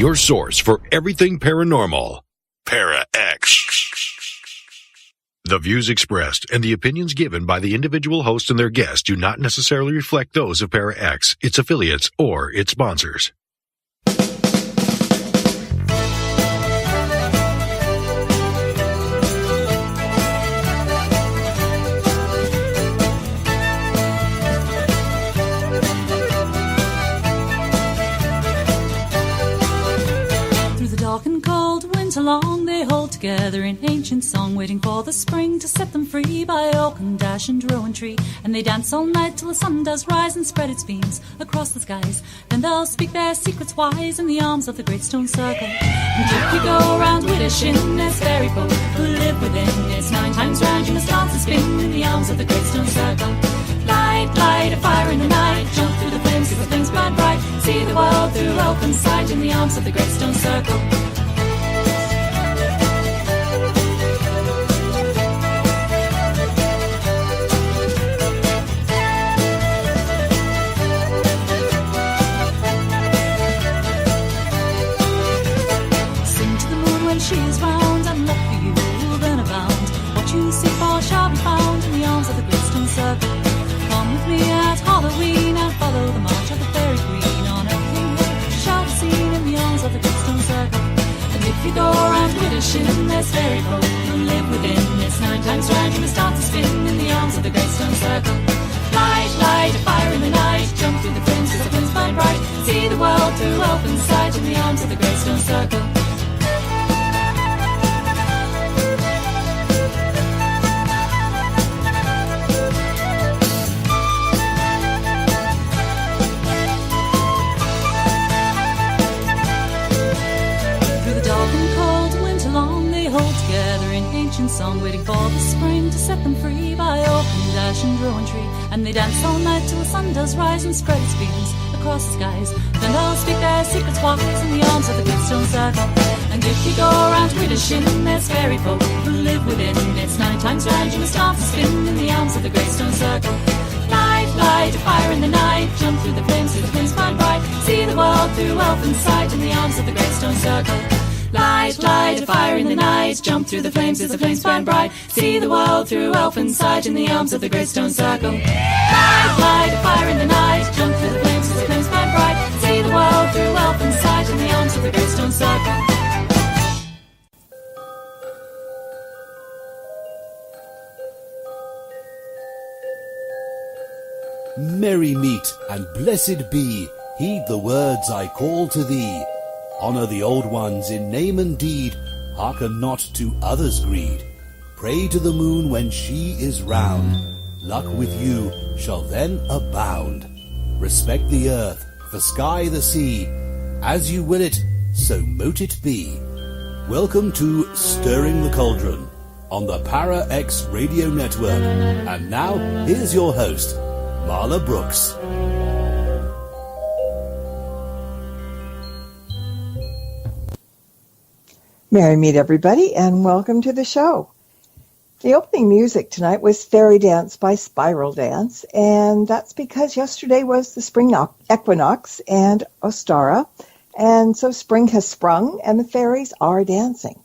your source for everything paranormal. Para X. The views expressed and the opinions given by the individual host and their guests do not necessarily reflect those of Para X, its affiliates, or its sponsors. Long they hold together in ancient song, waiting for the spring to set them free by oak and dash and rowan tree. And they dance all night till the sun does rise and spread its beams across the skies. Then they'll speak their secrets wise in the arms of the great stone circle. And if you go round Widdish in this fairy folk who live within, it's 9 times round you must dance and spin in the arms of the great stone circle. Light, light, a fire in the night, jump through the flames, see the flames burn bright, see the world through open sight in the arms of the great stone circle. She is round and luck for you will then abound. What you seek for shall be found in the arms of the great stone circle. Come with me at Halloween and follow the march of the fairy queen. On everything here shall be seen in the arms of the great stone circle. And if you go around Widdish in this fairy folk who live within, it's 9 times round you must dance and spin in the arms of the great stone circle. Light, light, a fire in the night, jump through the flames as the flames burn bright, see the world through open sight in the arms of the great stone circle. Song, waiting for the spring to set them free by oak and dash and rowan tree. And they dance all night till the sun does rise and spread its beams across the skies. Then they'll speak their secrets wise in the arms of the great stone circle. And if you go around Widdish in, there's fairy folk who live within, it's 9 times round you must dance and spin in the arms of the great stone circle. Light, light, a fire in the night, jump through the flames till the flames burn bright, see the world through open sight in the arms of the great stone circle. Light, light, a fire in the night, jump through the flames as the flames burn bright, see the world through elfin sight in the arms of the great stone circle. Light, light, a fire in the night, jump through the flames as the flames burn bright, see the world through elfin sight in the arms of the great stone circle. Merry meet and blessed be, heed the words I call to thee. Honour the old ones in name and deed, hearken not to others' greed. Pray to the moon when she is round, luck with you shall then abound. Respect the earth, the sky, the sea, as you will it, so mote it be. Welcome to Stirring the Cauldron on the Para X Radio Network. And now, here's your host, Marla Brooks. Merry meet everybody and welcome to the show. The opening music tonight was Fairy Dance by Spiral Dance, and that's because yesterday was the spring equinox and Ostara, and so spring has sprung and the fairies are dancing.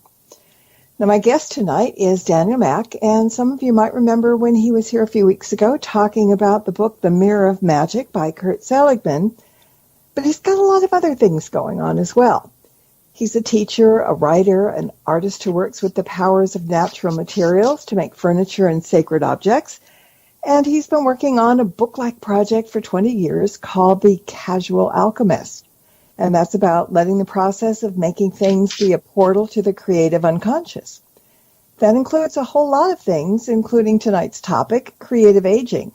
Now my guest tonight is Daniel Mack, and some of you might remember when he was here a few weeks ago talking about the book The Mirror of Magic by Kurt Seligman, but he's got a lot of other things going on as well. He's a teacher, a writer, an artist who works with the powers of natural materials to make furniture and sacred objects. And he's been working on a book-like project for 20 years called The Casual Alchemist. And that's about letting the process of making things be a portal to the creative unconscious. That includes a whole lot of things, including tonight's topic, creative aging.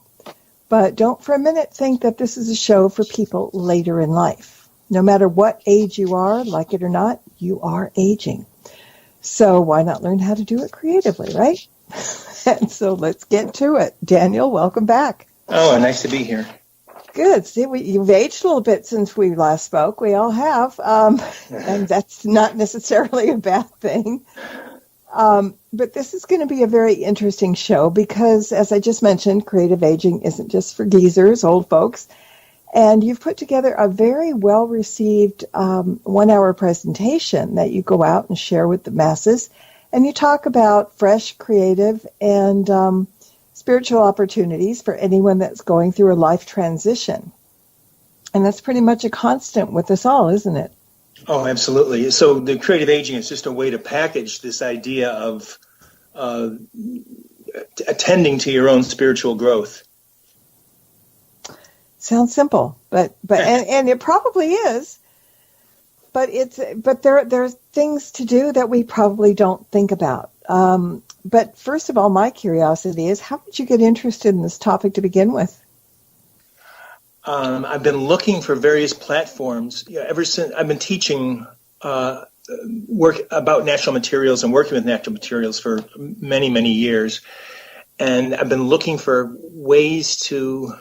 But don't for a minute think that this is a show for people later in life. No matter what age you are, like it or not, you are aging. So why not learn how to do it creatively, right? And so let's get to it. Daniel, welcome back. Oh, nice to be here. Good. See, you've aged a little bit since we last spoke. We all have. And that's not necessarily a bad thing. But this is going to be a very interesting show because, as I just mentioned, creative aging isn't just for geezers, old folks. And you've put together a very well-received 1-hour presentation that you go out and share with the masses. And you talk about fresh, creative, and spiritual opportunities for anyone that's going through a life transition. And that's pretty much a constant with us all, isn't it? Oh, absolutely. So the creative aging is just a way to package this idea of attending to your own spiritual growth. Sounds simple, but and it probably is. But there's things to do that we probably don't think about. But first of all, my curiosity is, how did you get interested in this topic to begin with? I've been looking for various platforms ever since I've been teaching work about natural materials and working with natural materials for many, many years. And I've been looking for ways to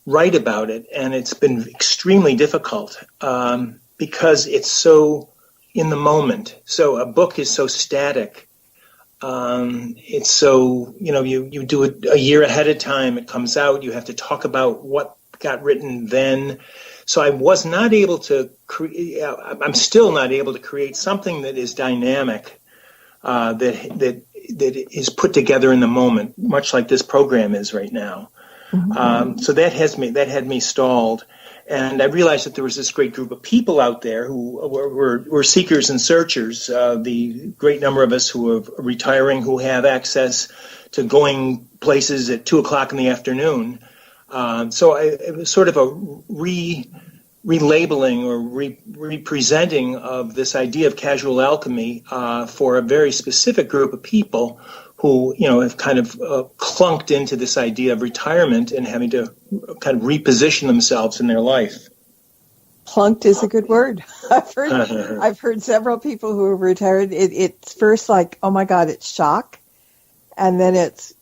write about it, and it's been extremely difficult because it's so in the moment. So a book is so static. It's so, you do it a year ahead of time. It comes out. You have to talk about what got written then. So I was not able to create, I'm still not able to create something that is dynamic, that is put together in the moment, much like this program is right now. Mm-hmm. So that had me stalled. And I realized that there was this great group of people out there who were seekers and searchers, the great number of us who are retiring, who have access to going places at 2 o'clock in the afternoon. So it was sort of a relabeling or representing of this idea of casual alchemy for a very specific group of people who, have kind of clunked into this idea of retirement and having to kind of reposition themselves in their life. Plunked is a good word. I've heard several people who have retired. It's first like, oh my God, it's shock, and then it's,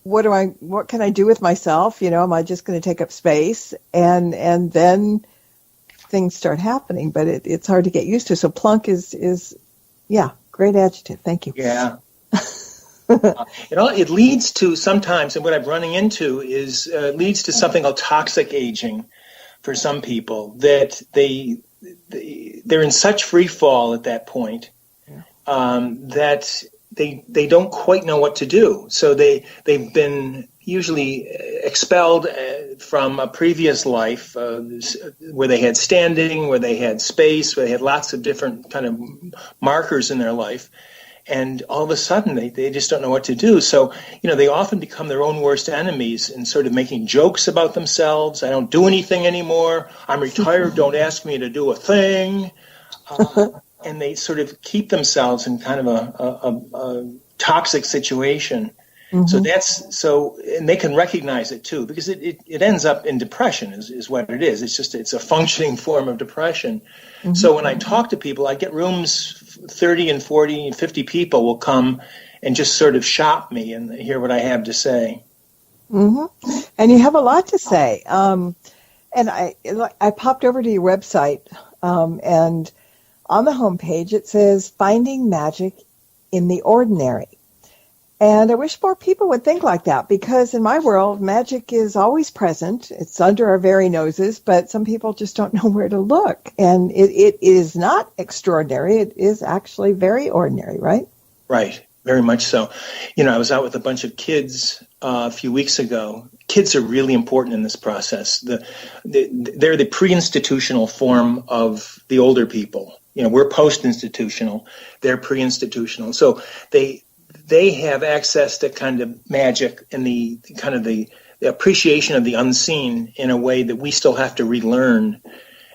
what can I do with myself? Am I just going to take up space? And then things start happening, but it's hard to get used to. So plunk is great adjective. Thank you. Yeah. It leads to sometimes, and what I'm running into is leads to something called toxic aging for some people, that they're in such free fall at that point that they don't quite know what to do. So they've been usually expelled from a previous life where they had standing, where they had space, where they had lots of different kind of markers in their life. And all of a sudden, they just don't know what to do. So, they often become their own worst enemies and sort of making jokes about themselves. I don't do anything anymore. I'm retired. Don't ask me to do a thing. And they sort of keep themselves in kind of a toxic situation. Mm-hmm. And they can recognize it too, because it ends up in depression is what it is. It's a functioning form of depression. Mm-hmm. So when I talk to people, I get rooms, 30 and 40 and 50 people will come and just sort of shop me and hear what I have to say. Mm-hmm. And you have a lot to say. And I popped over to your website, and on the homepage it says, Finding Magic in the Ordinary. And I wish more people would think like that, because in my world, magic is always present. It's under our very noses, but some people just don't know where to look. And it is not extraordinary. It is actually very ordinary, right? Right. Very much so. I was out with a bunch of kids a few weeks ago. Kids are really important in this process. They're the pre-institutional form of the older people. We're post-institutional. They're pre-institutional. So they have access to kind of magic and the kind of the appreciation of the unseen in a way that we still have to relearn.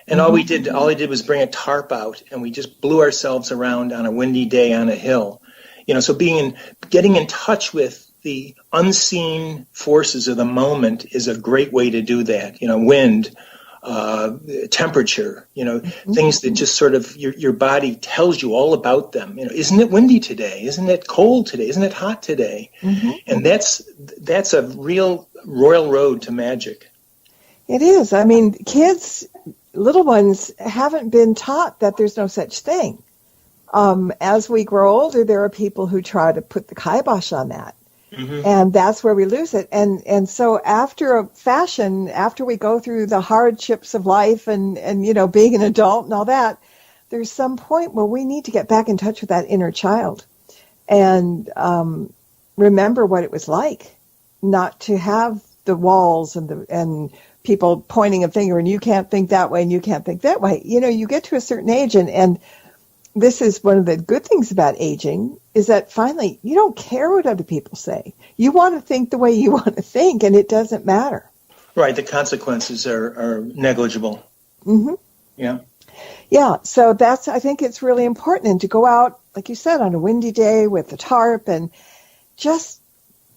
And all I did was bring a tarp out, and we just blew ourselves around on a windy day on a hill. So getting in touch with the unseen forces of the moment is a great way to do that. Wind, temperature, things that just sort of your body tells you all about them. Isn't it windy today? Isn't it cold today? Isn't it hot today? Mm-hmm. And that's a real royal road to magic. It is. I mean, kids, little ones, haven't been taught that there's no such thing. As we grow older, there are people who try to put the kibosh on that. And that's where we lose it. And so after a fashion, after we go through the hardships of life and being an adult and all that, there's some point where we need to get back in touch with that inner child and remember what it was like not to have the walls and people pointing a finger and you can't think that way and you can't think that way. You get to a certain age and this is one of the good things about aging is that finally you don't care what other people say. You want to think the way you want to think, and it doesn't matter. Right. The consequences are negligible. Mm-hmm. Yeah. Yeah. So I think it's really important. And to go out, like you said, on a windy day with the tarp and just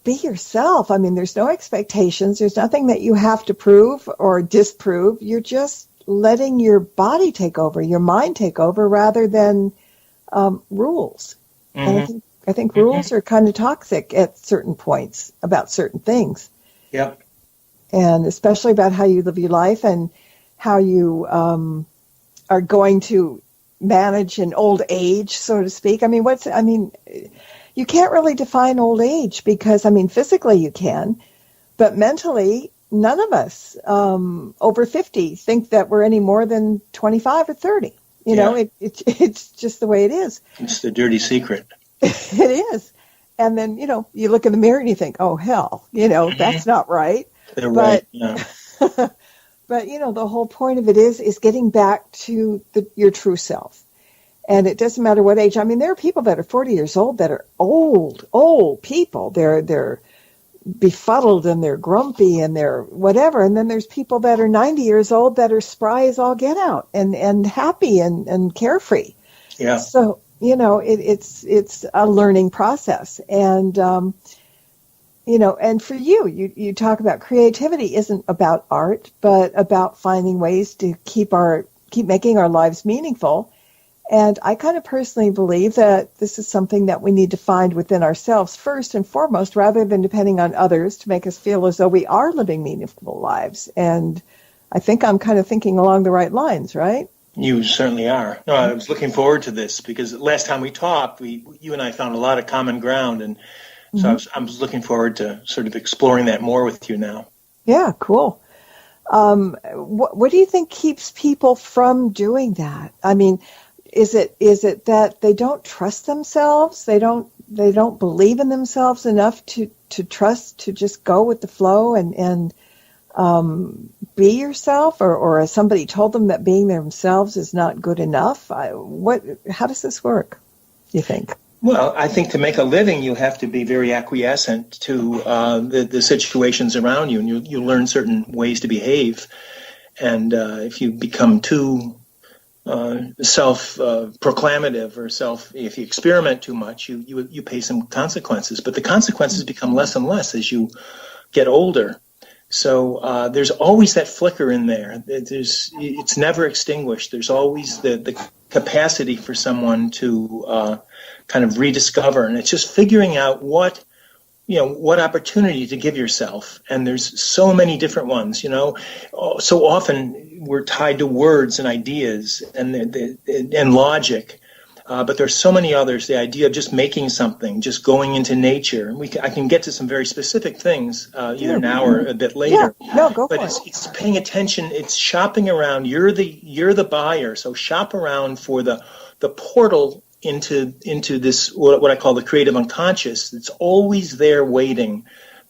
be yourself. I mean, there's no expectations. There's nothing that you have to prove or disprove. You're just letting your body take over, your mind take over, rather than rules. And I think rules are kind of toxic at certain points about certain things. Yep. And especially about how you live your life and how you are going to manage an old age, so to speak. I mean, you can't really define old age because, physically you can, but mentally, none of us over 50 think that we're any more than 25 or 30. It's just the way it is. It's the dirty secret. It is. And then, you look in the mirror and you think, oh, hell, that's not right. They're right, yeah. But, the whole point of it is getting back to your true self. And it doesn't matter what age. I mean, there are people that are 40 years old that are old people. They're befuddled and they're grumpy and they're whatever. And then there's people that are 90 years old that are spry as all get out and happy and carefree. Yeah. So, it's a learning process. And, and for you talk about creativity isn't about art, but about finding ways to keep making our lives meaningful. And I kind of personally believe that this is something that we need to find within ourselves first and foremost, rather than depending on others to make us feel as though we are living meaningful lives. And I think I'm kind of thinking along the right lines, right? You certainly are. No, I was looking forward to this because last time we talked, you and I found a lot of common ground. And so I was looking forward to sort of exploring that more with you now. Yeah, cool. What do you think keeps people from doing that? I mean, is it that they don't trust themselves? They don't believe in themselves enough to trust to just go with the flow and be yourself, or has somebody told them that being themselves is not good enough? How does this work, you think? Well, I think to make a living, you have to be very acquiescent to the situations around you, and you learn certain ways to behave. And if you become too self-proclamative or if you experiment too much, you pay some consequences. But the consequences become less and less as you get older. So there's always that flicker in there. It's never extinguished. There's always the capacity for someone to kind of rediscover, and it's just figuring out what opportunity to give yourself. And there's so many different ones. So often we're tied to words and ideas and logic. But there's so many others. The idea of just making something, just going into nature. I can get to some very specific things either now or a bit later. Yeah. No, go but for it. It's paying attention. It's shopping around. You're the buyer, so shop around for the portal into this what I call the creative unconscious. It's always there waiting.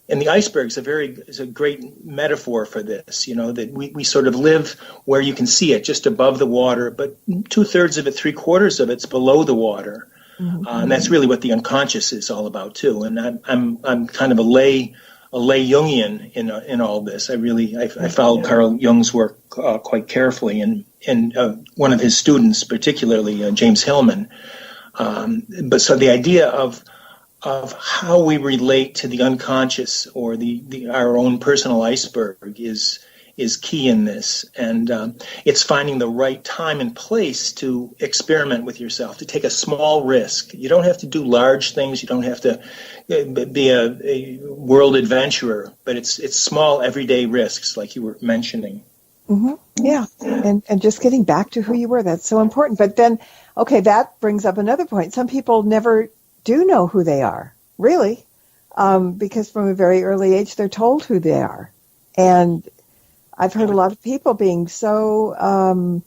And the iceberg is a great metaphor for this, that we sort of live where you can see it just above the water, but 2/3 of it, 3/4 of it's below the water. And that's really what the unconscious is all about too. And I'm kind of a lay Jungian in all this. I followed Carl Jung's work quite carefully, and one of his students, particularly James Hillman. But so the idea of how we relate to the unconscious or our own personal iceberg is key in this. And it's finding the right time and place to experiment with yourself, to take a small risk. You don't have to do large things. You don't have to be a world adventurer, but it's small everyday risks like you were mentioning. Mm-hmm. Yeah. And just getting back to who you were, that's so important. But then, okay, that brings up another point. Some people never do know who they are, really. because from a very early age they're told who they are. And I've heard a lot of people being so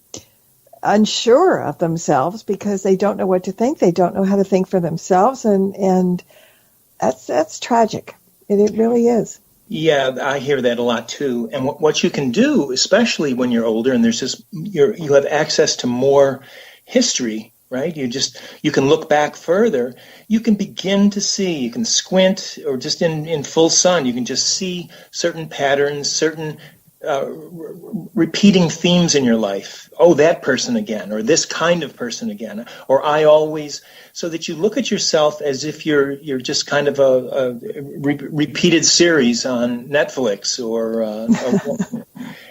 unsure of themselves because they don't know what to think. They don't know how to think for themselves, and that's tragic. It really is. Yeah, I hear that a lot too. And what you can do, especially when you're older and you have access to more history, right? You can look back further. You can begin to see, you can squint, or just in full sun, you can just see certain patterns, certain repeating themes in your life. Oh, that person again, or this kind of person again, or I always, so that you look at yourself as if you're just kind of a repeated series on Netflix,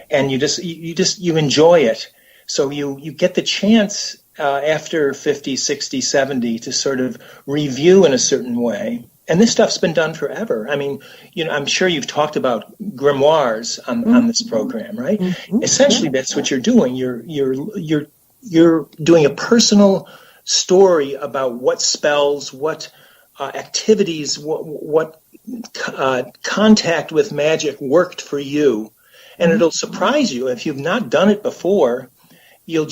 and you enjoy it. So you get the chance after 50, 60, 70 to sort of review in a certain way. And this stuff's been done forever. I mean, I'm sure you've talked about grimoires on this program, right? Mm-hmm. Essentially, that's what you're doing. You're doing a personal story about what spells, what activities, what contact with magic worked for you, and it'll surprise you if you've not done it before. You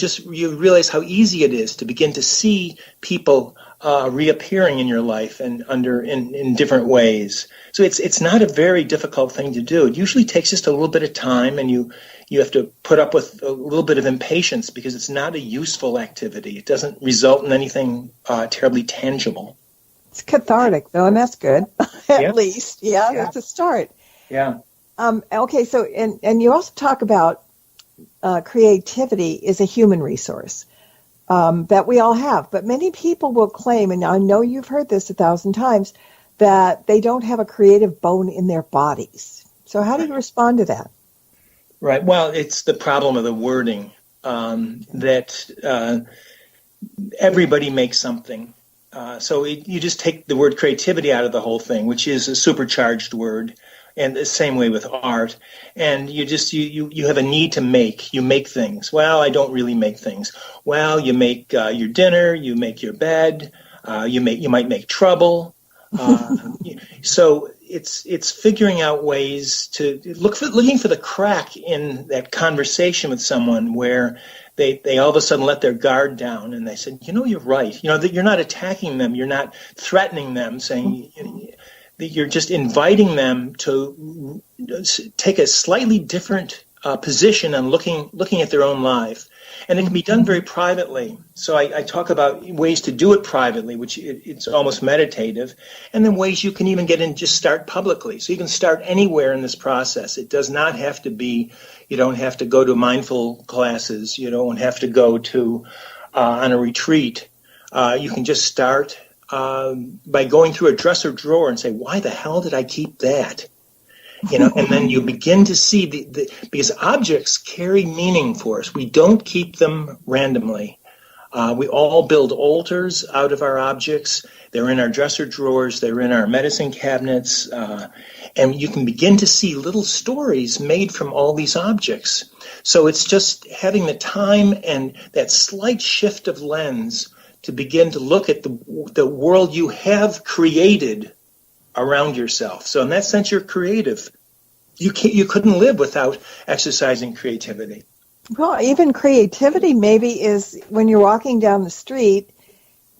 realize how easy it is to begin to see people reappearing in your life and in different ways. So it's not a very difficult thing to do. It usually takes just a little bit of time, and you have to put up with a little bit of impatience because it's not a useful activity. It doesn't result in anything terribly tangible. It's cathartic, though, and that's good. At least, that's a start. Yeah. Okay, so and you also talk about creativity is a human resource that we all have. But many people will claim, and I know you've heard this 1,000 times, that they don't have a creative bone in their bodies. So how do you respond to that? Right. Well, it's the problem of the wording, that everybody makes something. So you just take the word creativity out of the whole thing, which is a supercharged word. And the same way with art, and you have a need to make. You make things. Well, I don't really make things. Well, you make your dinner. You make your bed. You might make trouble. So it's figuring out ways to looking for the crack in that conversation with someone where they all of a sudden let their guard down and they said, you're right. That you're not attacking them. You're not threatening them, saying. You're just inviting them to take a slightly different position on looking at their own life. And it can be done very privately. So I talk about ways to do it privately, which it's almost meditative, and then ways you can even get in, just start publicly. So you can start anywhere in this process. It does not have to be, you don't have to go to mindful classes. You don't have to go to on a retreat. You can just start by going through a dresser drawer and say, why the hell did I keep that? And then you begin to see because objects carry meaning for us. We don't keep them randomly. We all build altars out of our objects. They're in our dresser drawers. They're in our medicine cabinets. And you can begin to see little stories made from all these objects. So it's just having the time and that slight shift of lens to begin to look at the world you have created around yourself. So in that sense, you're creative. You couldn't live without exercising creativity. Well, even creativity maybe is when you're walking down the street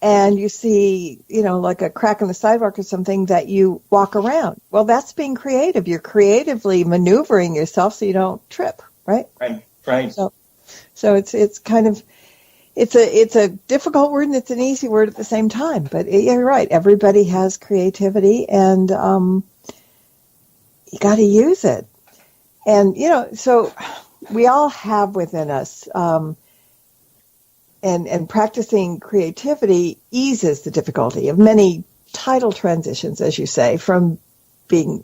and you see, like a crack in the sidewalk or something that you walk around. Well, that's being creative. You're creatively maneuvering yourself so you don't trip, right? Right. So it's kind of it's a difficult word and it's an easy word at the same time. But you're right. Everybody has creativity, and you got to use it. And so we all have within us, and practicing creativity eases the difficulty of many tidal transitions, as you say, from being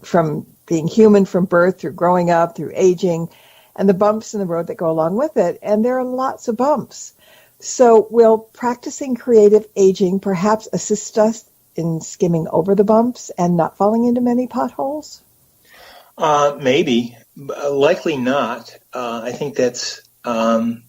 human from birth through growing up, through aging, and the bumps in the road that go along with it. And there are lots of bumps. So will practicing creative aging perhaps assist us in skimming over the bumps and not falling into many potholes? Maybe, likely not. I think that's that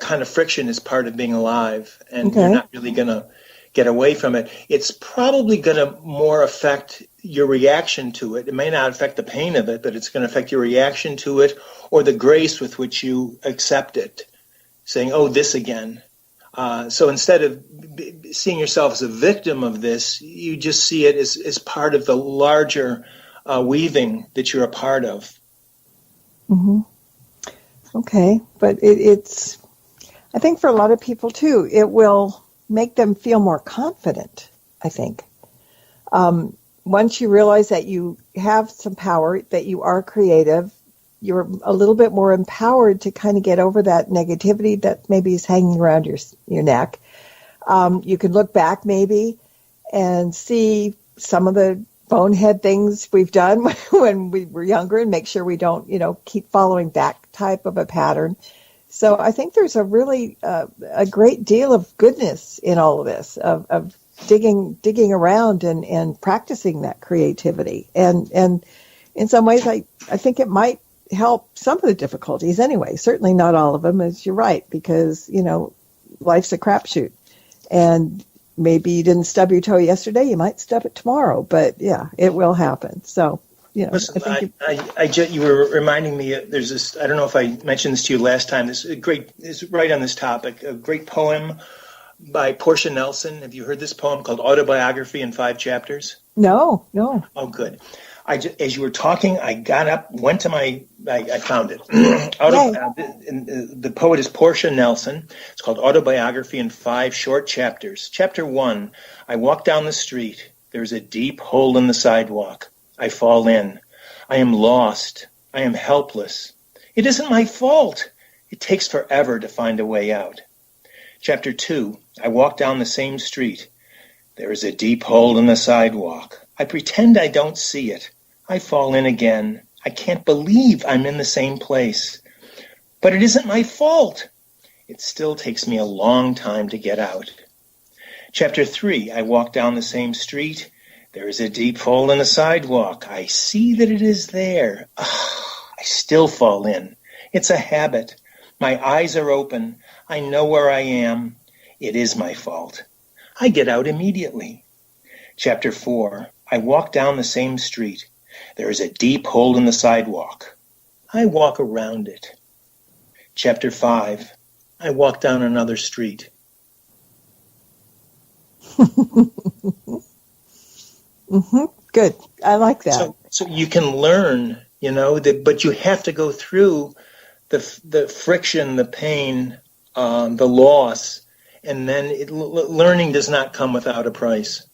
kind of friction is part of being alive, and you're not really going to get away from it, it's probably going to more affect your reaction to it. It may not affect the pain of it, but it's going to affect your reaction to it or the grace with which you accept it, saying, oh, this again. So instead of seeing yourself as a victim of this, you just see it as part of the larger weaving that you're a part of. Mm-hmm. Okay, but it's, I think for a lot of people too, it will make them feel more confident, I think. Once you realize that you have some power, that you are creative, you're a little bit more empowered to kind of get over that negativity that maybe is hanging around your neck. You can look back maybe and see some of the bonehead things we've done when we were younger and make sure we don't, keep following that type of a pattern. So I think there's a really a great deal of goodness in all of this, of digging around and practicing that creativity. And in some ways, I think it might help some of the difficulties anyway. Certainly not all of them, as you're right, because, life's a crapshoot. And maybe you didn't stub your toe yesterday, you might stub it tomorrow. But, yeah, it will happen. So, Listen, you were reminding me, there's this, I don't know if I mentioned this to you last time, this is right on this topic, a great poem by Portia Nelson. Have you heard this poem called Autobiography in 5 Chapters? No. Oh, good. As you were talking, I got up, went to I found it. The poet is Portia Nelson. It's called Autobiography in 5 Short Chapters. Chapter 1, I walk down the street. There's a deep hole in the sidewalk. I fall in. I am lost. I am helpless. It isn't my fault. It takes forever to find a way out. Chapter 2, I walk down the same street. There is a deep hole in the sidewalk. I pretend I don't see it. I fall in again. I can't believe I'm in the same place. But it isn't my fault. It still takes me a long time to get out. Chapter 3, I walk down the same street. There is a deep hole in the sidewalk. I see that it is there. I still fall in. It's a habit. My eyes are open. I know where I am. It is my fault. I get out immediately. Chapter 4, I walk down the same street. There is a deep hole in the sidewalk. I walk around it. Chapter 5, I walk down another street. Mm-hmm. Good. I like that. So you can learn, but you have to go through the friction, the pain, the loss, and then learning does not come without a price.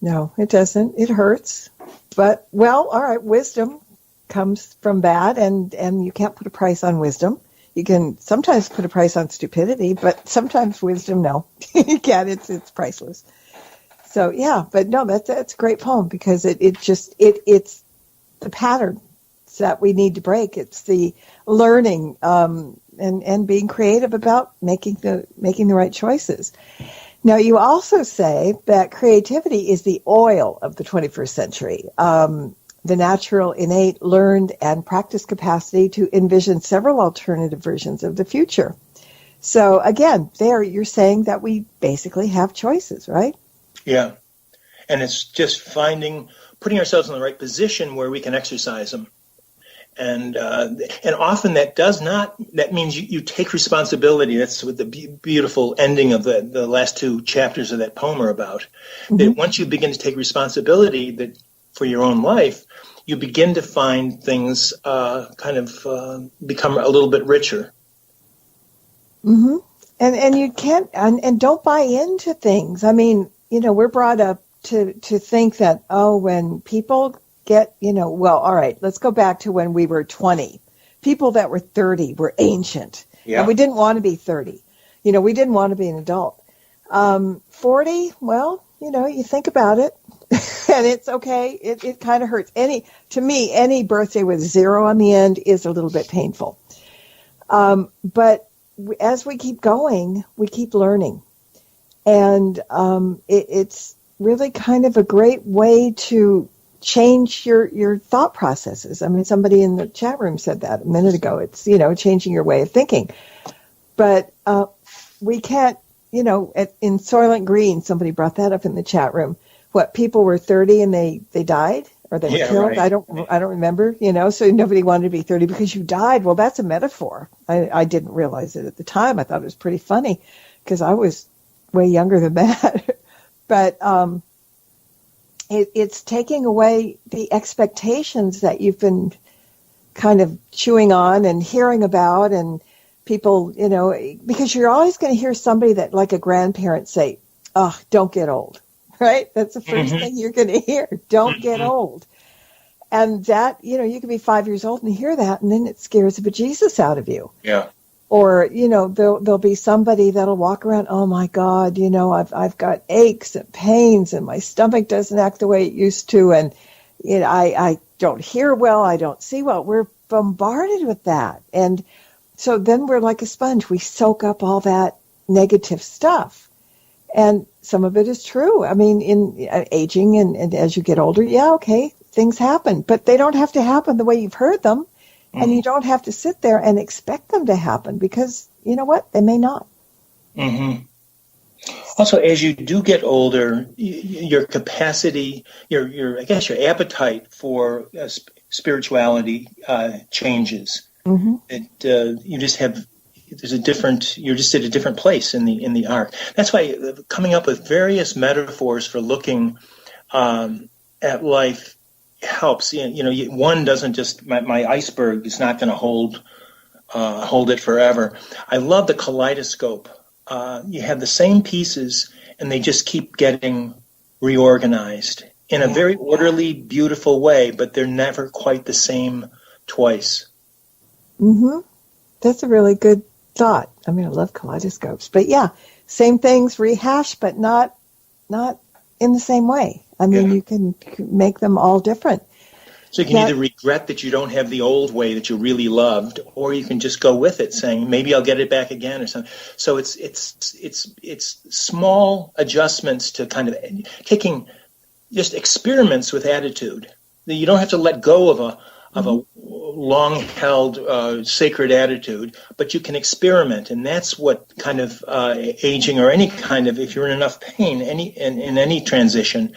No, it doesn't. It hurts. But, all right, wisdom comes from that, and you can't put a price on wisdom. You can sometimes put a price on stupidity, but sometimes wisdom, no. You can't. It's priceless. So, yeah, but no, that's a great poem because it's the patterns that we need to break. It's the learning and being creative about making the right choices. Now, you also say that creativity is the oil of the 21st century, the natural, innate, learned, and practiced capacity to envision several alternative versions of the future. So, again, there you're saying that we basically have choices, right? Yeah. And it's just putting ourselves in the right position where we can exercise them. And often that means you take responsibility. That's what the beautiful ending of the last 2 chapters of that poem are about. Mm-hmm. That once you begin to take responsibility for your own life, you begin to find things become a little bit richer. Mm-hmm. And you can't, and don't buy into things. I mean, we're brought up to think that, when people get, all right, let's go back to when we were 20. People that were 30 were ancient. Yeah. And we didn't want to be 30. We didn't want to be an adult. 40, you think about it and it's okay. It kind of hurts. To me, any birthday with 0 on the end is a little bit painful. But as we keep going, we keep learning. And it's really kind of a great way to change your thought processes. I mean, somebody in the chat room said that a minute ago. It's, changing your way of thinking. But we can't in Soylent Green, somebody brought that up in the chat room. What, people were 30 and they died, or they were killed? Right. I don't remember. So nobody wanted to be 30 because you died. Well, that's a metaphor. I didn't realize it at the time. I thought it was pretty funny because I was way younger than that. But it's taking away the expectations that you've been kind of chewing on and hearing about, and people, because you're always going to hear somebody that, like a grandparent, say, "Oh, don't get old." Right? That's the first thing you're going to hear. Don't get old. And that, you could be 5 years old and hear that, and then it scares the bejesus out of you. Yeah. Or, there'll be somebody that'll walk around, "Oh my God, I've got aches and pains and my stomach doesn't act the way it used to. And, I don't hear well. I don't see well." We're bombarded with that. And so then we're like a sponge. We soak up all that negative stuff. And some of it is true. I mean, in aging and as you get older, okay, things happen. But they don't have to happen the way you've heard them. And you don't have to sit there and expect them to happen because, you know what? They may not. Mm-hmm. Also, as you do get older, your capacity, your appetite for spirituality changes. Mm-hmm. You just have... you're just at a different place in the arc. That's why coming up with various metaphors for looking at life helps. One doesn't just, my iceberg is not going to hold it forever. I love the kaleidoscope. You have the same pieces and they just keep getting reorganized in a very orderly, beautiful way, but they're never quite the same twice. Mm-hmm. That's a really good thought. I mean, I love kaleidoscopes, but same things rehashed, but not in the same way. I mean, you can make them all different. So you can either regret that you don't have the old way that you really loved, or you can just go with it, saying maybe I'll get it back again or something. So it's small adjustments to kind of taking just experiments with attitude. You don't have to let go of a long-held sacred attitude, but you can experiment, and that's what kind of aging, or any kind of, if you're in enough pain, in any transition,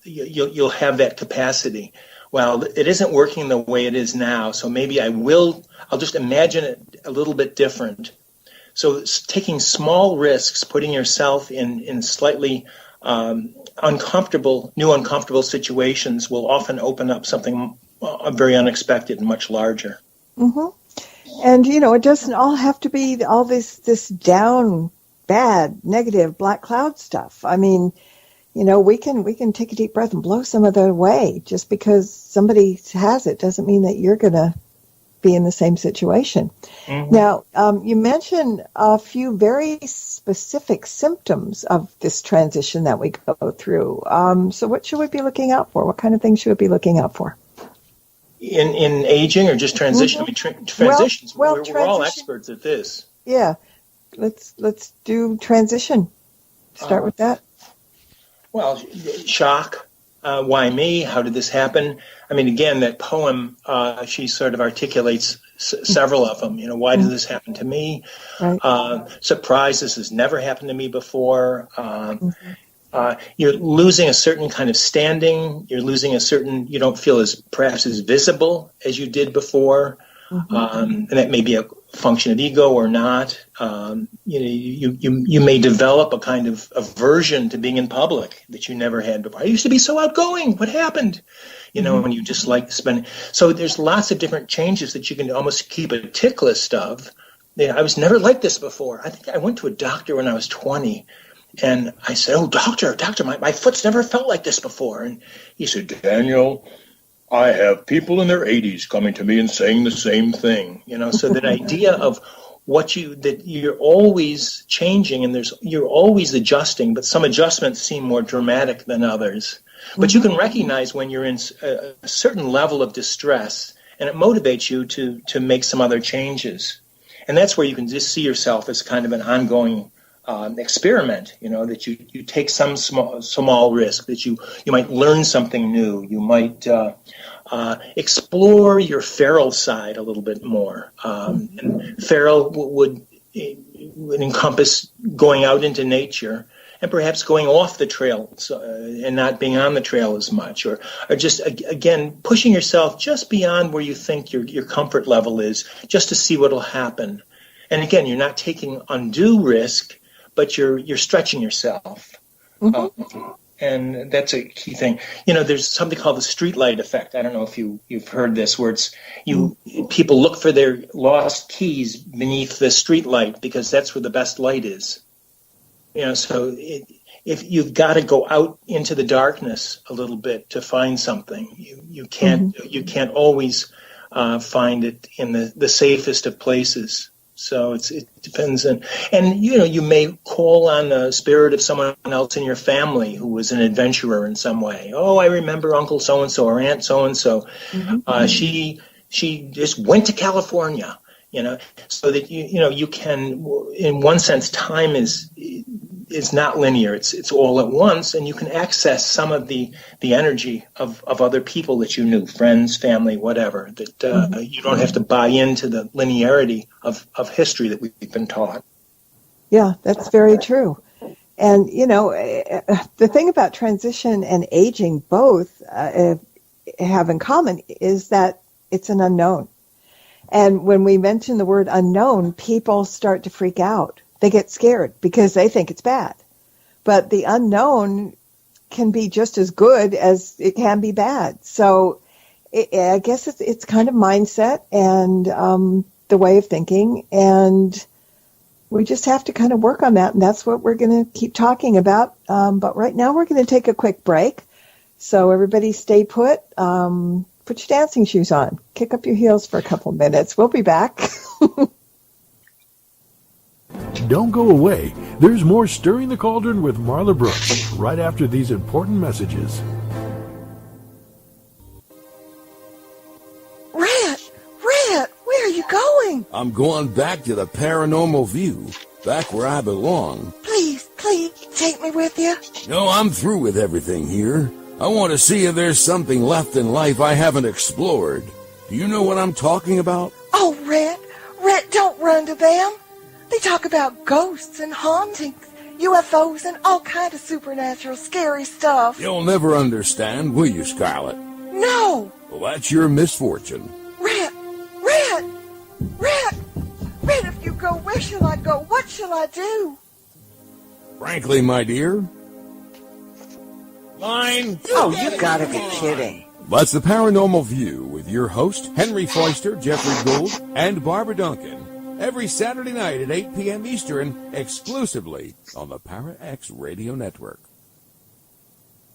you'll have that capacity. Well, it isn't working the way it is now, so maybe I'll just imagine it a little bit different. So taking small risks, putting yourself in slightly uncomfortable situations will often open up something very unexpected and much larger. Mm-hmm. And, it doesn't all have to be all this down, bad, negative, black cloud stuff. I mean, we can take a deep breath and blow some of that away. Just because somebody has it doesn't mean that you're going to be in the same situation. Mm-hmm. Now, you mentioned a few very specific symptoms of this transition that we go through. So what should we be looking out for? What kind of things should we be looking out for? In aging or just transition? Mm-hmm. I mean, transitions. We're all experts at this. Yeah. Let's do transition. Start with that. Well, shock. Why me? How did this happen? I mean, again, that poem, she sort of articulates several of them. Why did this happen to me? Right. Surprise, this has never happened to me before. You're losing a certain kind of standing. You're losing you don't feel perhaps as visible as you did before. And that may be a function of ego or not. You may develop a kind of aversion to being in public that you never had before. I used to be so outgoing. What happened? And you just like spending. So there's lots of different changes that you can almost keep a tick list of. I was never like this before. I think I went to a doctor when I was 20. And I said, "Oh, doctor, my foot's never felt like this before." And he said, "Daniel, I have people in their 80s coming to me and saying the same thing." So that idea of that you're always changing and you're always adjusting, but some adjustments seem more dramatic than others. But you can recognize when you're in a certain level of distress, and it motivates you to make some other changes. And that's where you can just see yourself as kind of an ongoing experiment, that you take some small risk, that you might learn something new, you might explore your feral side a little bit more. And feral would would encompass going out into nature and perhaps going off the trail and not being on the trail as much, or just, again, pushing yourself just beyond where you think your comfort level is, just to see what will happen. And again, you're not taking undue risk, but you're stretching yourself. Mm-hmm. And that's a key thing. There's something called the streetlight effect. I don't know if you've heard this, where it's people look for their lost keys beneath the streetlight because that's where the best light is. So if you've got to go out into the darkness a little bit to find something, you can't always find it in the safest of places. So it depends, and you may call on the spirit of someone else in your family who was an adventurer in some way. Oh, I remember Uncle so and so or Aunt so and so. She just went to California. So that you can, in one sense, time is not linear. It's all at once, and you can access some of the energy of other people that you knew, friends, family, whatever. That you don't have to buy into the linearity of history that we've been taught. Yeah, that's very true. And the thing about transition and aging both have in common is that it's an unknown. And when we mention the word unknown, people start to freak out. They get scared because they think it's bad. But the unknown can be just as good as it can be bad. So I guess it's kind of mindset and the way of thinking. And we just have to kind of work on that. And that's what we're going to keep talking about. But right now we're going to take a quick break. So everybody stay put. Put your dancing shoes on. Kick up your heels for a couple minutes. We'll be back. Don't go away. There's more Stirring the Cauldron with Marla Brooks right after these important messages. Red, where are you going? I'm going back to the paranormal view, back where I belong. Please, take me with you. No, I'm through with everything here. I want to see if there's something left in life I haven't explored. Do you know what I'm talking about? Oh, Red, don't run to them. They talk about ghosts and hauntings, UFOs, and all kind of supernatural scary stuff. You'll never understand, will you, Scarlet? No. Well, that's your misfortune. Red, if you go, where shall I go? What shall I do? Frankly, my dear... Line! Oh, you gotta be kidding. That's the Paranormal View with your host, Henry Foister, Jeffrey Gould, and Barbara Duncan. Every Saturday night at 8 p.m. Eastern, exclusively on the Para X Radio Network.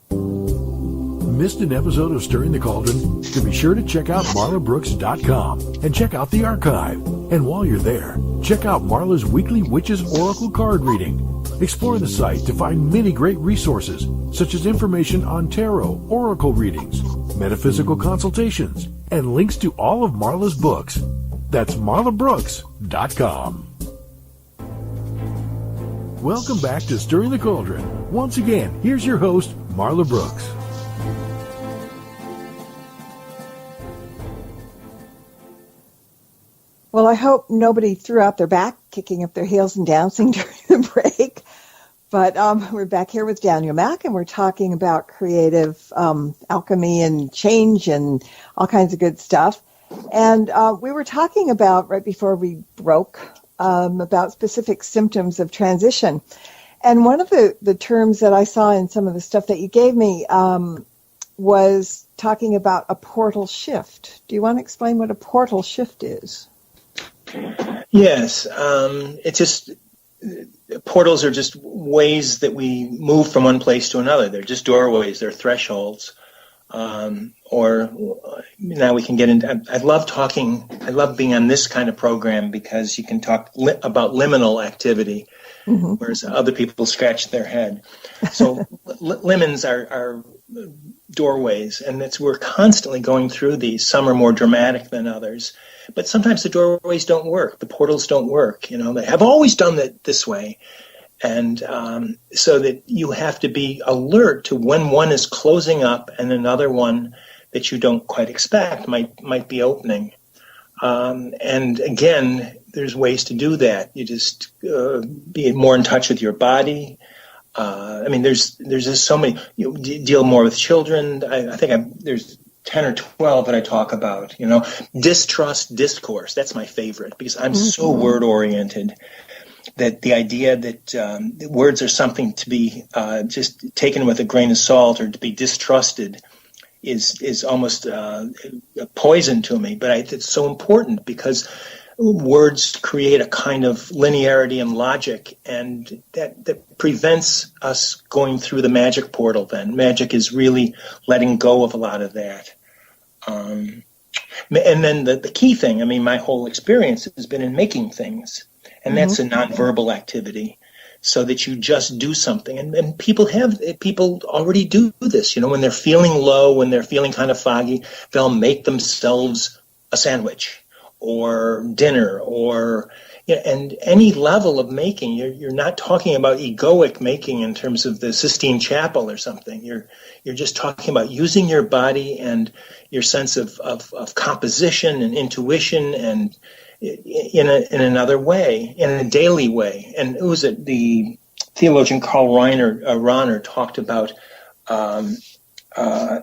Missed an episode of Stirring the Cauldron? Then be sure to check out marlabrooks.com and check out the archive. And while you're there, check out Marla's weekly Witches Oracle card reading. Explore the site to find many great resources, such as information on tarot, oracle readings, metaphysical consultations, and links to all of Marla's books. That's marlabrooks.com. Welcome back to Stirring the Cauldron. Once again, here's your host, Marla Brooks. Well, I hope nobody threw out their back, kicking up their heels and dancing during the break. But we're back here with Daniel Mack, and we're talking about creative alchemy and change and all kinds of good stuff. And we were talking about, right before we broke, about specific symptoms of transition. And one of the terms that I saw in some of the stuff that you gave me was talking about a portal shift. Do you want to explain what a portal shift is? Yes. It's just, portals are just ways that we move from one place to another. They're just doorways. They're thresholds. Or now we can get into, I love being on this kind of program because you can talk about liminal activity, whereas other people scratch their head. So limins are doorways, and we're constantly going through these. Some are more dramatic than others, but sometimes the doorways don't work. The portals don't work. They have always done it this way. And so that you have to be alert to when one is closing up and another one that you don't quite expect might be opening. And again, there's ways to do that. You just be more in touch with your body. There's just so many. You deal more with children. I think there's 10 or 12 that I talk about. Distrust discourse. That's my favorite because I'm so word oriented. That the idea that words are something to be just taken with a grain of salt or to be distrusted is almost a poison to me. But it's so important because words create a kind of linearity and logic, and that prevents us going through the magic portal. Then magic is really letting go of a lot of that. And then the key thing, my whole experience has been in making things. And that's a nonverbal activity, so that you just do something. And people already do this. When they're feeling low, when they're feeling kind of foggy, they'll make themselves a sandwich or dinner and any level of making. You're not talking about egoic making in terms of the Sistine Chapel or something. You're just talking about using your body and your sense of composition and intuition and in another way, in a daily way. And it was the theologian Karl Rahner talked about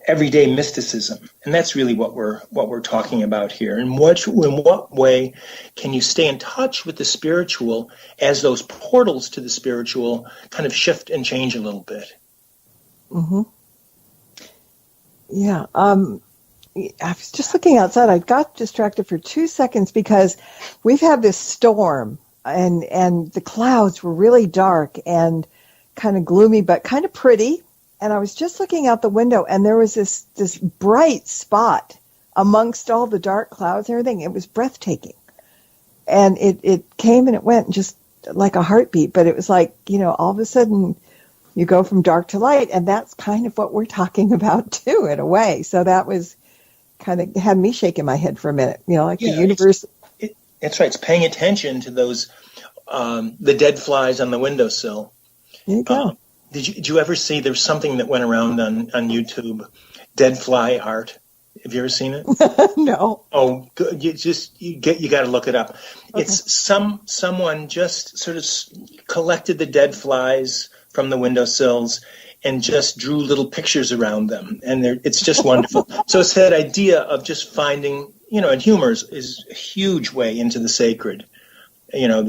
everyday mysticism, and that's really what we're talking about here. And in what way can you stay in touch with the spiritual as those portals to the spiritual kind of shift and change a little bit? Mm-hmm. Yeah. I was just looking outside. I got distracted for 2 seconds because we've had this storm and the clouds were really dark and kind of gloomy, but kind of pretty. And I was just looking out the window and there was this bright spot amongst all the dark clouds and everything. It was breathtaking. And it came and it went just like a heartbeat, but it was like, all of a sudden you go from dark to light, and that's kind of what we're talking about too, in a way. So that was kind of had me shaking my head for a minute, the universe. That's right. It's paying attention to those, the dead flies on the windowsill. There you go. Did you ever see, there's something that went around on YouTube, dead fly art. Have you ever seen it? No. Oh, good. You got to look it up. Okay. It's someone just sort of collected the dead flies from the windowsills and just drew little pictures around them. And it's just wonderful. So it's that idea of just finding, and humor is a huge way into the sacred. Both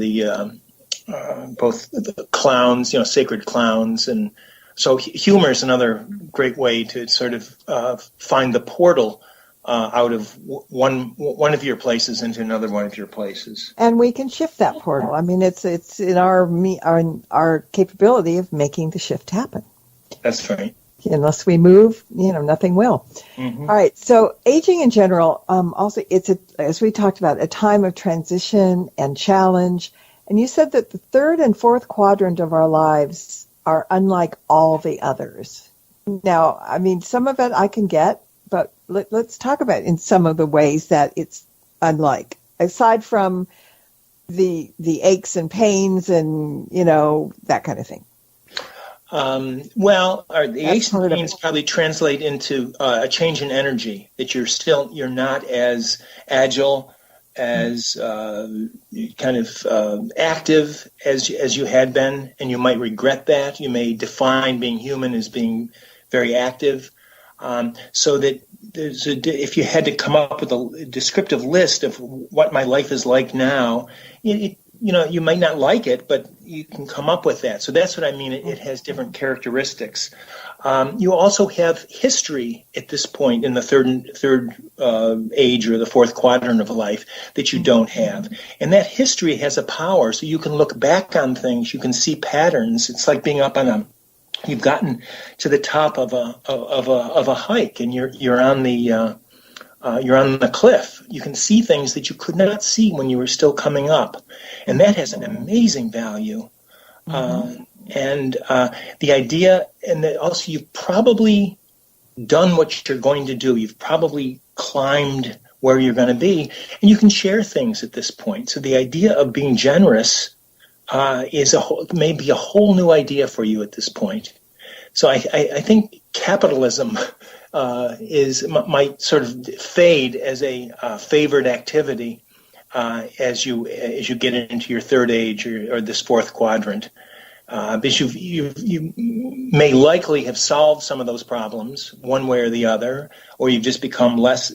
the clowns, sacred clowns. And so humor is another great way to sort of find the portal out of one of your places into another one of your places. And we can shift that portal. It's in our capability of making the shift happen. That's right. Unless we move, nothing will. Mm-hmm. All right. So aging in general, also it's as we talked about, a time of transition and challenge. And you said that the third and fourth quadrant of our lives are unlike all the others. Now, some of it I can get, but let's talk about in some of the ways that it's unlike, aside from the aches and pains and, that kind of thing. The aches and pains probably translate into a change in energy, that you're not as agile, as kind of active as you had been, and you might regret that. You may define being human as being very active. So that if you had to come up with a descriptive list of what my life is like now, you might not like it, but you can come up with that. So that's what I mean. It has different characteristics. You also have history at this point in the third age or the fourth quadrant of life that you don't have, and that history has a power. So you can look back on things. You can see patterns. It's like being up on you've gotten to the top of a hike, and you're on the cliff. You can see things that you could not see when you were still coming up, and that has an amazing value. Mm-hmm. And the idea, and that also you've probably done what you're going to do. You've probably climbed where you're going to be, and you can share things at this point. So the idea of being generous is maybe a whole new idea for you at this point. So I think capitalism might sort of fade as a favored activity as you get into your third age or this fourth quadrant. Because you may likely have solved some of those problems one way or the other, or you've just become less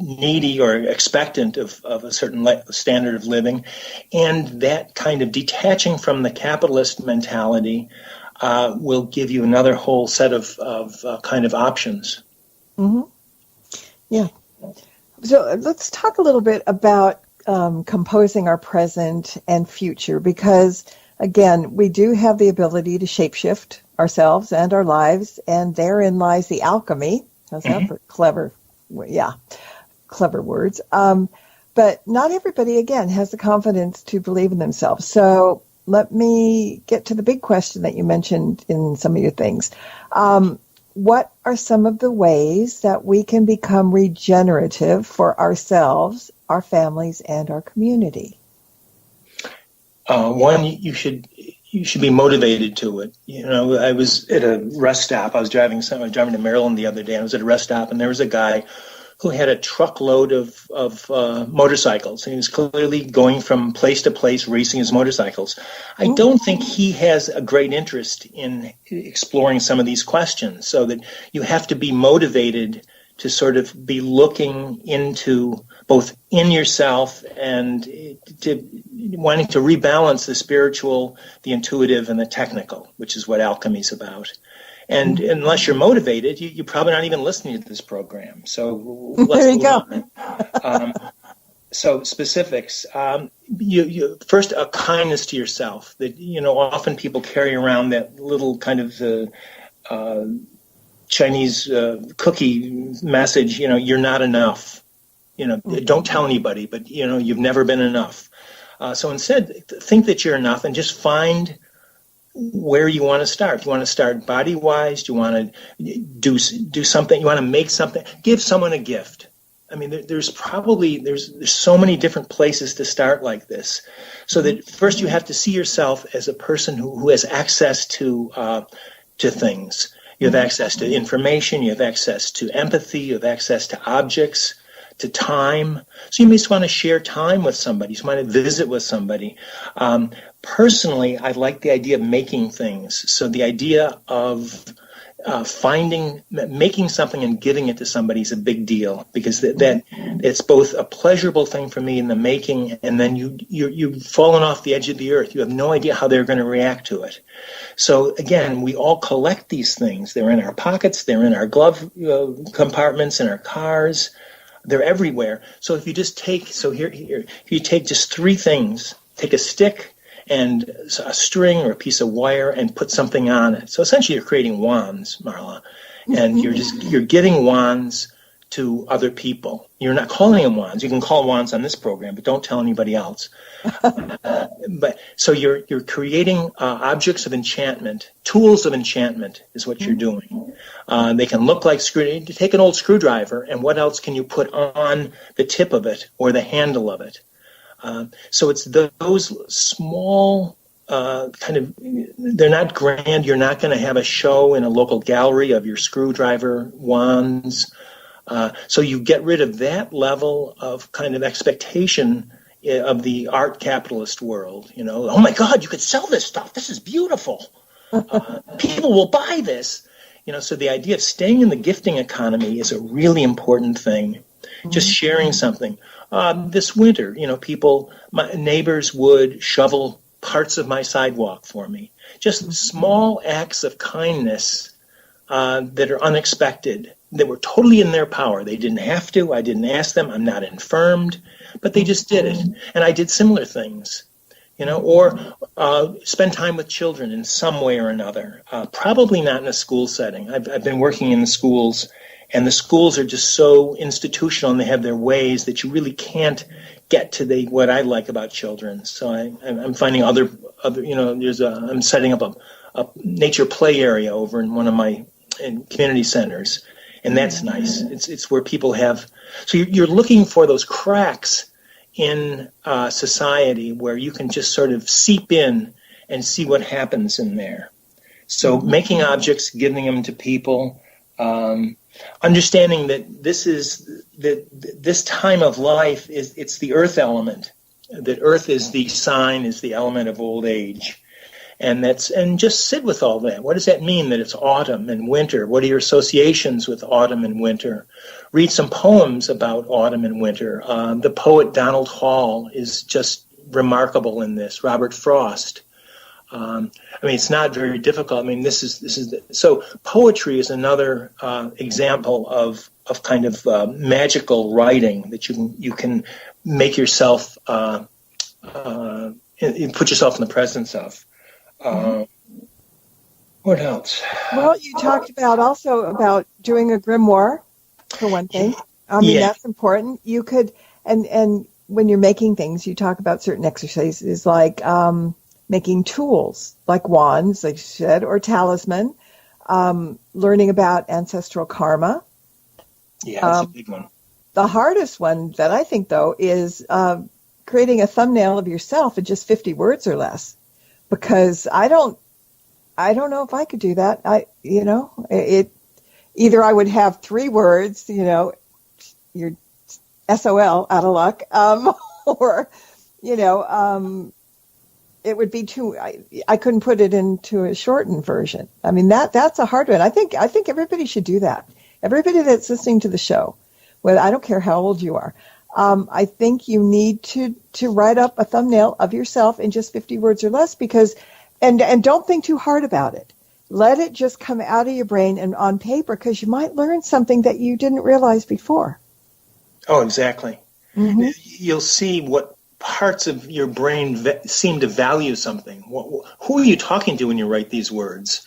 needy or expectant of a certain standard of living. And that kind of detaching from the capitalist mentality will give you another whole set of kind of options. Mm-hmm. Yeah. So let's talk a little bit about composing our present and future, because again, we do have the ability to shapeshift ourselves and our lives, and therein lies the alchemy. How's that for clever? Yeah, clever words. But not everybody, again, has the confidence to believe in themselves. So let me get to the big question that you mentioned in some of your things. What are some of the ways that we can become regenerative for ourselves, our families, and our community? One, you should be motivated to it. You know, I was at a rest stop. I was driving to Maryland the other day. I was at a rest stop, and there was a guy who had a truckload of motorcycles. And he was clearly going from place to place, racing his motorcycles. I don't think he has a great interest in exploring some of these questions, so that you have to be motivated to sort of be looking into both in yourself and to wanting to rebalance the spiritual, the intuitive, and the technical, which is what alchemy is about. And unless you're motivated, you're probably not even listening to this program. So let's there you go. So specifics. You first, a kindness to yourself. That, you know, often people carry around that little kind of Chinese cookie message. You know, you're not enough. You know, don't tell anybody, but you know, you've never been enough. So instead, think that you're enough, and just find where you want to start. Do you want to start body-wise? Do you want to do something? You want to make something? Give someone a gift. I mean, there's so many different places to start like this. So that first you have to see yourself as a person who has access to things. You have access to information. You have access to empathy. You have access to objects, to time. So you may just want to share time with somebody. You want to visit with somebody. Personally, I like the idea of making things. So the idea of making something and giving it to somebody is a big deal, because that it's both a pleasurable thing for me in the making, and then you've fallen off the edge of the earth. You have no idea how they're going to react to it. So again, we all collect these things. They're in our pockets. They're in our glove compartments, in our cars. They're everywhere. So if you just take, if you take just three things, take a stick and a string or a piece of wire and put something on it. So essentially you're creating wands, Marla, and you're giving wands to other people. You're not calling them wands. You can call wands on this program, but don't tell anybody else. But so you're creating objects of enchantment, tools of enchantment is what you're doing. They can look like take an old screwdriver, and what else can you put on the tip of it or the handle of it? So it's those small they're not grand. You're not going to have a show in a local gallery of your screwdriver wands. So you get rid of that level of kind of expectation of the art capitalist world. You know, oh my God, you could sell this stuff. This is beautiful. People will buy this. You know, so the idea of staying in the gifting economy is a really important thing. Just sharing something. This winter, you know, my neighbors would shovel parts of my sidewalk for me. Just small acts of kindness that are unexpected, that were totally in their power. They didn't have to. I didn't ask them. I'm not infirmed, but they just did it. And I did similar things, you know, or spend time with children in some way or another. Probably not in a school setting. I've been working in the schools, and the schools are just so institutional, and they have their ways that you really can't get to what I like about children. So I'm finding other you know, I'm setting up a nature play area over in one of my community centers, and that's nice. It's where people have. So you're looking for those cracks in society where you can just sort of seep in and see what happens in there. So making objects, giving them to people. understanding that this time of life it's the earth element. That earth is the sign, is the element of old age. And just sit with all that. What does that mean that it's autumn and winter? What are your associations with autumn and winter? Read some poems about autumn and winter. The poet Donald Hall is just remarkable in this. Robert Frost. It's not very difficult. So poetry is another example of kind of magical writing that you can make yourself put yourself in the presence of. What else? Well, you talked about doing a grimoire, for one thing. That's important. You could, and when you're making things, you talk about certain exercises like making tools, like wands, like you said, or talisman, learning about ancestral karma. Yeah, that's a big one. The hardest one that I think, though, is creating a thumbnail of yourself in just 50 words or less. Because I don't know if I could do that. Either I would have 3 words, you're SOL, out of luck, or, it would be too. I couldn't put it into a shortened version. That's a hard one. I think everybody should do that. Everybody that's listening to the show, I don't care how old you are. I think you need to write up a thumbnail of yourself in just 50 words or less and don't think too hard about it. Let it just come out of your brain and on paper, because you might learn something that you didn't realize before. Oh, exactly. Mm-hmm. You'll see what parts of your brain seem to value something. Who are you talking to when you write these words?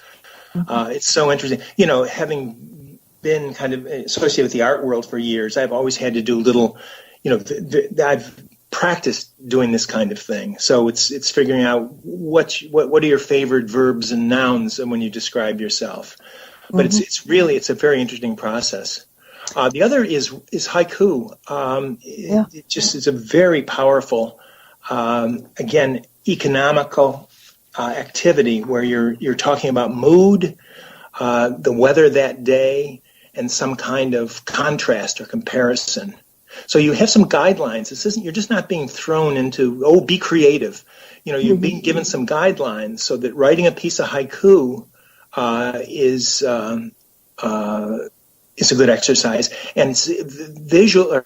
Mm-hmm. It's so interesting. Having been kind of associated with the art world for years, I've always had to do little... I've practiced doing this kind of thing. So it's figuring out what are your favorite verbs and nouns when you describe yourself. But mm-hmm. it's a very interesting process. The other is haiku. It's a very powerful, again, economical activity where you're talking about mood, the weather that day, and some kind of contrast or comparison. So you have some guidelines. You're just not being thrown into, be creative. You're being given some guidelines so that writing a piece of haiku is a good exercise. And visually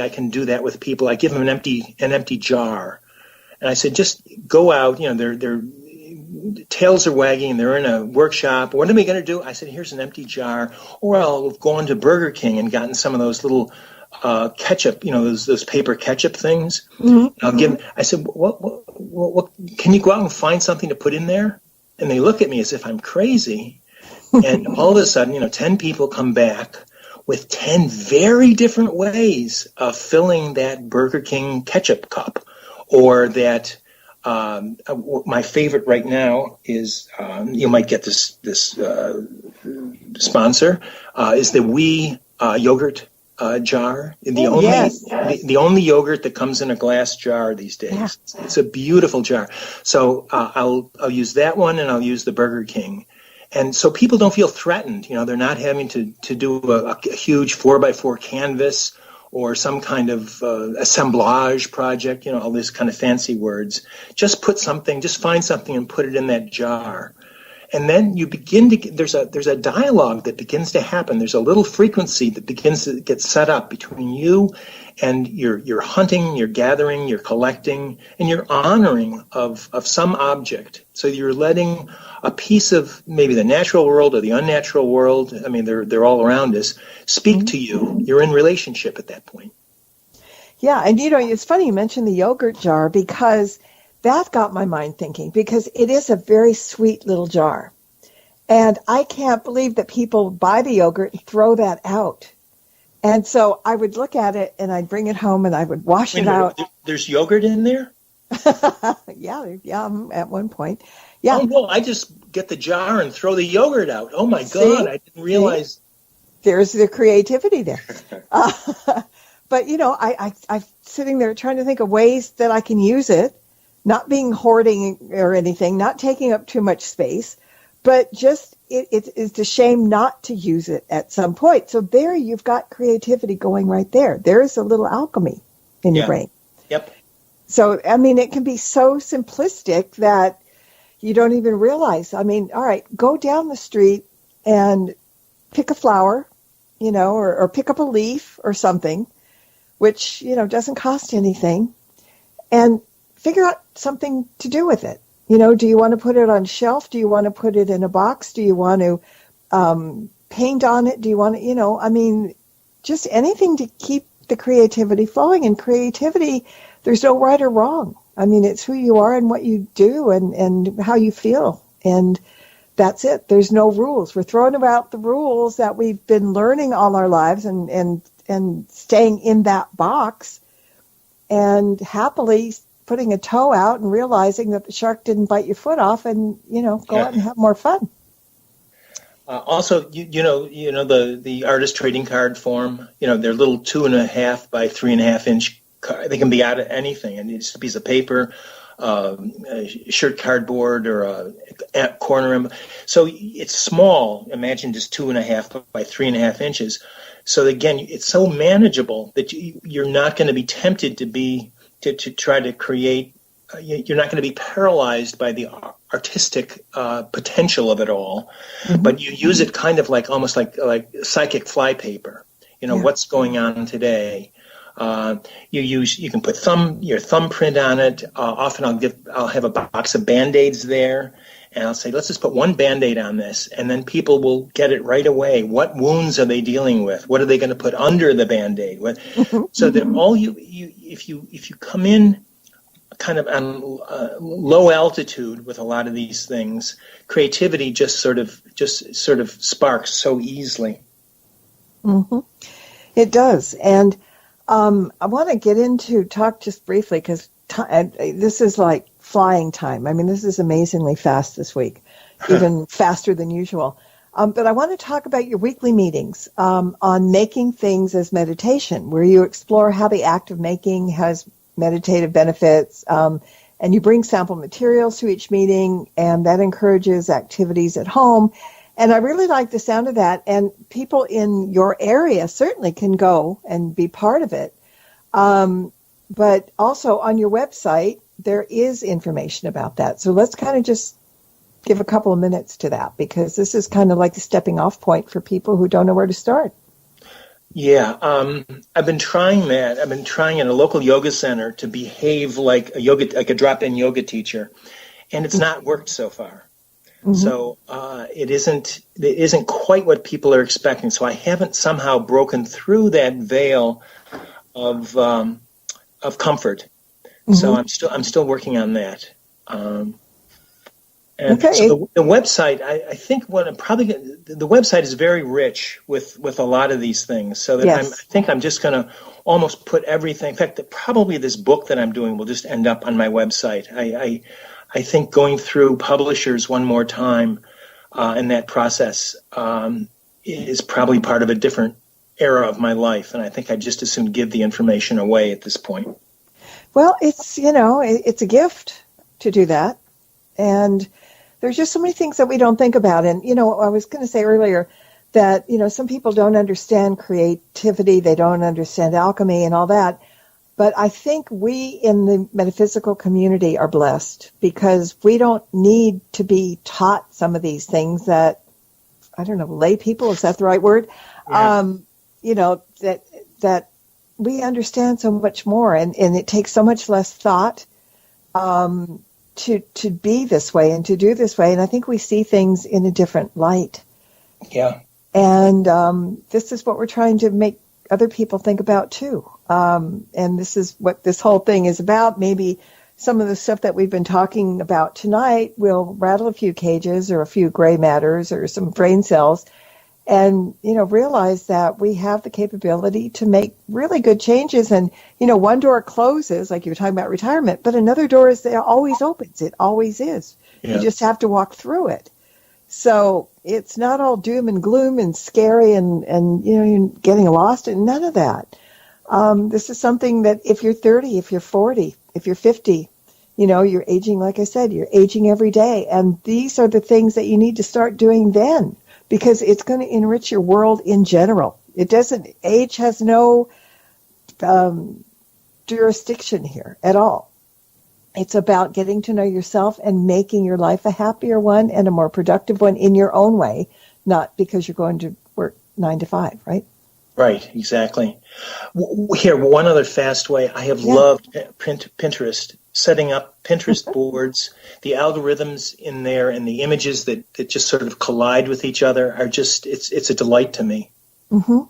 I can do that with people. I give them an empty jar. And I said, just go out, their tails are wagging, they're in a workshop. What are we going to do? I said, here's an empty jar. Or I'll have gone to Burger King and gotten some of those little ketchup, those paper ketchup things. Mm-hmm. I said, what, can you go out and find something to put in there? And they look at me as if I'm crazy. And all of a sudden, 10 people come back with 10 very different ways of filling that Burger King ketchup cup. Or that, my favorite right now is, you might get this sponsor, is the Wee yogurt jar. The only yogurt that comes in a glass jar these days. Yeah. It's a beautiful jar. So I'll use that one, and I'll use the Burger King. And so people don't feel threatened. They're not having to do a huge 4x4 canvas or some kind of assemblage project, all these kind of fancy words. Just find something and put it in that jar. And then you begin to there's a dialogue that begins to happen. There's a little frequency that begins to get set up between you and your hunting, your gathering, your collecting, and your honoring of some object. So you're letting a piece of maybe the natural world or the unnatural world, they're all around us, speak to you. You're in relationship at that point. Yeah, and it's funny you mentioned the yogurt jar, because that got my mind thinking, because it is a very sweet little jar. And I can't believe that people buy the yogurt and throw that out. And so I would look at it and I'd bring it home and I would wash it out. There's yogurt in there? Yeah, at one point. Yeah. Oh, no, I just get the jar and throw the yogurt out. Oh, my God, I didn't realize. See? There's the creativity there. But, I'm sitting there trying to think of ways that I can use it. Not being hoarding or anything, not taking up too much space, but just it's a shame not to use it at some point. So there you've got creativity going right there. There's a little alchemy in your brain. Yep. So, I mean, it can be so simplistic that you don't even realize. I mean, all right, go down the street and pick a flower, or pick up a leaf or something, which, doesn't cost anything, and figure out something to do with it. Do you want to put it on a shelf? Do you want to put it in a box? Do you want to paint on it? Do you want to, just anything to keep the creativity flowing. And creativity, there's no right or wrong. I mean, it's who you are and what you do and how you feel. And that's it. There's no rules. We're throwing about the rules that we've been learning all our lives and staying in that box and happily putting a toe out and realizing that the shark didn't bite your foot off and, go out and have more fun. Also, the artist trading card form, they're little 2.5 by 3.5 inch. They can be out of anything. And it's a piece of paper, a shirt cardboard, or a corner. So it's small. Imagine just 2.5 by 3.5 inches. So again, it's so manageable that you're not going to be tempted to try to create. You're not going to be paralyzed by the artistic potential of it all, but you use it kind of almost like psychic flypaper. What's going on today. You can put your thumbprint on it. Often I'll have a box of Band-Aids there, and I'll say, let's just put one Band-Aid on this, and then people will get it right away. What wounds are they dealing with? What are they going to put under the Band-Aid? So that if you come in kind of on low altitude with a lot of these things, creativity just sort of sparks so easily. Mm-hmm. It does. And I want to talk just briefly because this is like flying time. I mean, this is amazingly fast this week, even faster than usual. But I want to talk about your weekly meetings on making things as meditation, where you explore how the act of making has meditative benefits, and you bring sample materials to each meeting, and that encourages activities at home. And I really like the sound of that, and people in your area certainly can go and be part of it. But also on your website, there is information about that. So let's kind of just give a couple of minutes to that, because this is kind of like a stepping off point for people who don't know where to start. Yeah, I've been trying that. I've been trying in a local yoga center to behave like a drop-in yoga teacher, and it's not worked so far. Mm-hmm. So it isn't quite what people are expecting. So I haven't somehow broken through that veil of comfort. Mm-hmm. So I'm still working on that. And okay. So the website, I think the website is very rich with a lot of these things. So that yes. I think I'm just going to almost put everything. In fact, probably this book that I'm doing will just end up on my website. I think going through publishers one more time in that process is probably part of a different era of my life, and I think I'd just as soon give the information away at this point. Well, it's a gift to do that, and there's just so many things that we don't think about. And I was going to say earlier that some people don't understand creativity, they don't understand alchemy and all that. But I think we in the metaphysical community are blessed because we don't need to be taught some of these things that, I don't know, lay people, is that the right word? Yeah. That we understand so much more, and it takes so much less thought to be this way and to do this way. And I think we see things in a different light. Yeah. And this is what we're trying to make other people think about too. And this is what this whole thing is about. Maybe some of the stuff that we've been talking about tonight will rattle a few cages or a few gray matters or some brain cells, and realize that we have the capability to make really good changes. And one door closes, like you were talking about retirement, but another door always opens. It always is. Yeah. You just have to walk through it. So it's not all doom and gloom and scary and you're getting lost, and none of that. This is something that if you're 30, if you're 40, if you're 50, you're aging, like I said, you're aging every day. And these are the things that you need to start doing then, because it's going to enrich your world in general. Age has no jurisdiction here at all. It's about getting to know yourself and making your life a happier one and a more productive one in your own way, not because you're going to work 9 to 5, right? Right, exactly. Here, one other fast way. I have loved Pinterest, setting up Pinterest boards. The algorithms in there and the images that just sort of collide with each other are just, it's a delight to me. Mm-hmm.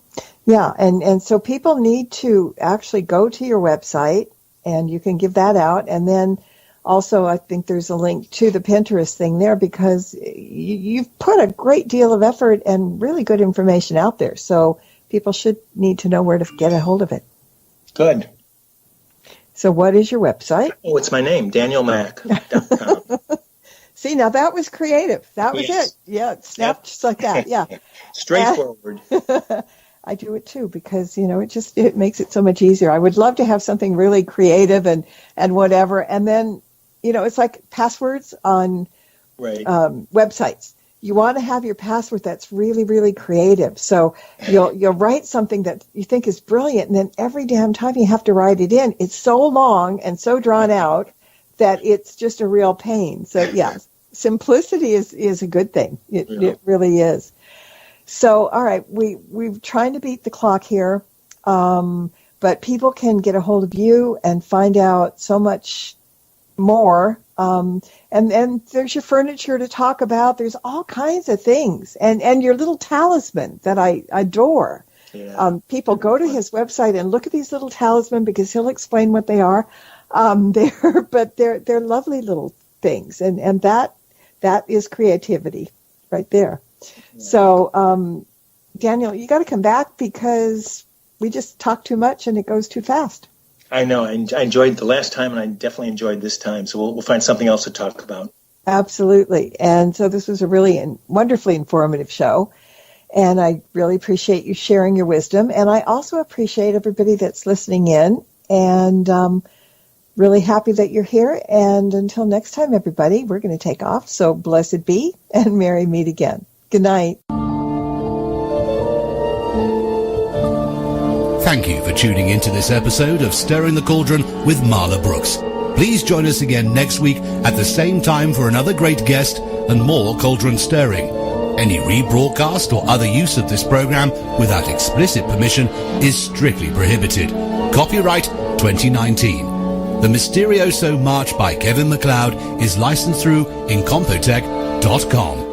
Yeah, and so people need to actually go to your website, and you can give that out. And then also I think there's a link to the Pinterest thing there, because you've put a great deal of effort and really good information out there. So people should need to know where to get a hold of it. Good. So what is your website? Oh, it's my name, DanielMack.com. See, now that was creative. That was it. Yeah, it snapped just like that. Yeah. Straightforward. I do it too, because, it makes it so much easier. I would love to have something really creative and whatever. And then, it's like passwords on websites. You want to have your password that's really, really creative. So you'll write something that you think is brilliant, and then every damn time you have to write it in, it's so long and so drawn out that it's just a real pain. So yeah, simplicity is a good thing. It really is. So all right, we're trying to beat the clock here, but people can get a hold of you and find out so much more. And there's your furniture to talk about. There's all kinds of things. And your little talisman that I adore. Yeah. People go to his website and look at these little talisman, because he'll explain what they are. They're lovely little things. And that is creativity right there. Yeah. So, Daniel, you got to come back, because we just talk too much and it goes too fast. I know. I enjoyed the last time, and I definitely enjoyed this time. So we'll find something else to talk about. Absolutely. And so this was a really wonderfully informative show. And I really appreciate you sharing your wisdom. And I also appreciate everybody that's listening in. And really happy that you're here. And until next time, everybody, we're going to take off. So blessed be, and merry meet again. Good night. Thank you for tuning into this episode of Stirring the Cauldron with Marla Brooks. Please join us again next week at the same time for another great guest and more cauldron stirring. Any rebroadcast or other use of this program without explicit permission is strictly prohibited. Copyright 2019. The Mysterioso March by Kevin MacLeod is licensed through Incompetech.com.